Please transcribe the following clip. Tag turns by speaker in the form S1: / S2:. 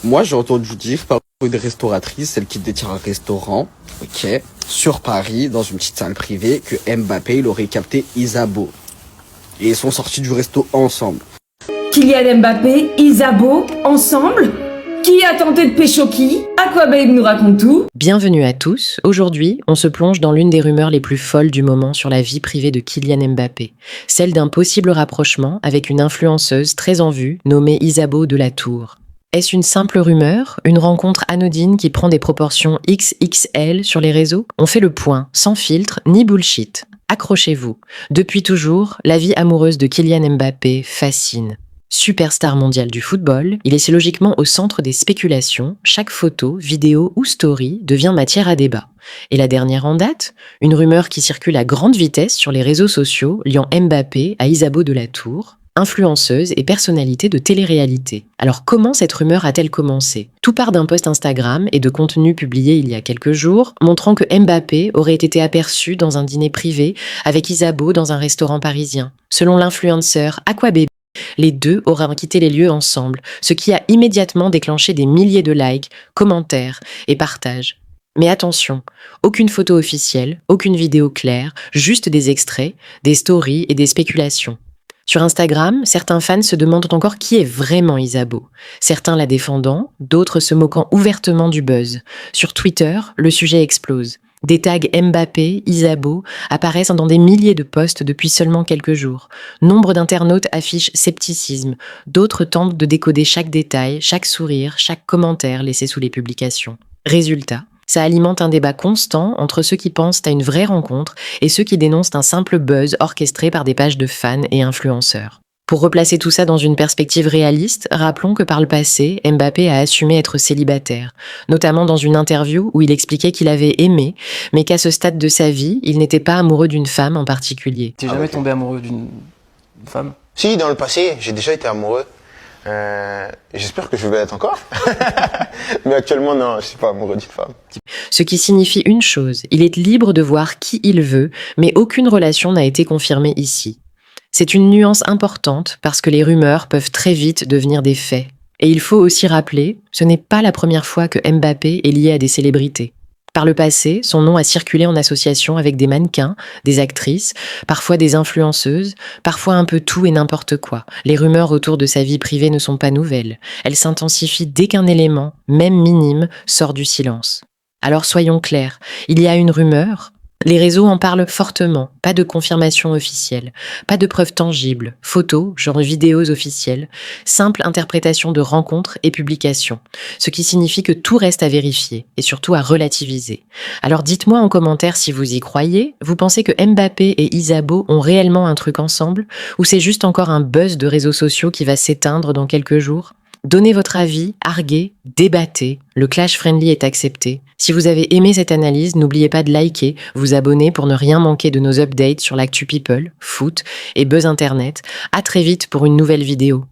S1: Moi, j'ai entendu dire par une restauratrice, celle qui détient un restaurant, ok, sur Paris, dans une petite salle privée, que Mbappé, il aurait capté Isabeau. Et ils sont sortis du resto ensemble.
S2: Kylian Mbappé, Isabeau, ensemble? Qui a tenté de pécho qui? Aquababe nous raconte tout.
S3: Bienvenue à tous. Aujourd'hui, on se plonge dans l'une des rumeurs les plus folles du moment sur la vie privée de Kylian Mbappé, celle d'un possible rapprochement avec une influenceuse très en vue nommée Isabeau de la Tour. Est-ce une simple rumeur, une rencontre anodine qui prend des proportions XXL sur les réseaux? On fait le point, sans filtre ni bullshit. Accrochez-vous. Depuis toujours, la vie amoureuse de Kylian Mbappé fascine. Superstar mondial du football, il est logiquement au centre des spéculations. Chaque photo, vidéo ou story devient matière à débat. Et la dernière en date, une rumeur qui circule à grande vitesse sur les réseaux sociaux liant Mbappé à Isabeau de la Tour, influenceuse et personnalité de télé-réalité. Alors comment cette rumeur a-t-elle commencé? Tout part d'un post Instagram et de contenu publié il y a quelques jours, montrant que Mbappé aurait été aperçu dans un dîner privé avec Isabeau dans un restaurant parisien. Selon l'influenceur Aquababe, les deux auraient quitté les lieux ensemble, ce qui a immédiatement déclenché des milliers de likes, commentaires et partages. Mais attention, aucune photo officielle, aucune vidéo claire, juste des extraits, des stories et des spéculations. Sur Instagram, certains fans se demandent encore qui est vraiment Isabeau. Certains la défendant, d'autres se moquant ouvertement du buzz. Sur Twitter, le sujet explose. Des tags Mbappé, Isabeau apparaissent dans des milliers de posts depuis seulement quelques jours. Nombre d'internautes affichent scepticisme. D'autres tentent de décoder chaque détail, chaque sourire, chaque commentaire laissé sous les publications. Résultat, ça alimente un débat constant entre ceux qui pensent à une vraie rencontre et ceux qui dénoncent un simple buzz orchestré par des pages de fans et influenceurs. Pour replacer tout ça dans une perspective réaliste, rappelons que par le passé, Mbappé a assumé être célibataire, notamment dans une interview où il expliquait qu'il avait aimé, mais qu'à ce stade de sa vie, il n'était pas amoureux d'une femme en particulier.
S4: T'es jamais tombé amoureux d'une femme?
S5: Si, dans le passé, j'ai déjà été amoureux. J'espère que je vais être encore. Mais actuellement, non, je suis pas amoureux d'une femme.
S3: Ce qui signifie une chose, il est libre de voir qui il veut, mais aucune relation n'a été confirmée ici. C'est une nuance importante parce que les rumeurs peuvent très vite devenir des faits. Et il faut aussi rappeler, ce n'est pas la première fois que Mbappé est lié à des célébrités. Par le passé, son nom a circulé en association avec des mannequins, des actrices, parfois des influenceuses, parfois un peu tout et n'importe quoi. Les rumeurs autour de sa vie privée ne sont pas nouvelles. Elles s'intensifient dès qu'un élément, même minime, sort du silence. Alors soyons clairs, il y a une rumeur. Les réseaux en parlent fortement, pas de confirmation officielle, pas de preuves tangibles, photos, genre vidéos officielles, simple interprétation de rencontres et publications, ce qui signifie que tout reste à vérifier et surtout à relativiser. Alors dites-moi en commentaire si vous y croyez, vous pensez que Mbappé et Isabeau ont réellement un truc ensemble ou c'est juste encore un buzz de réseaux sociaux qui va s'éteindre dans quelques jours? Donnez votre avis, arguez, débattez, le clash friendly est accepté. Si vous avez aimé cette analyse, n'oubliez pas de liker, vous abonner pour ne rien manquer de nos updates sur l'actu people, foot et buzz internet. À très vite pour une nouvelle vidéo.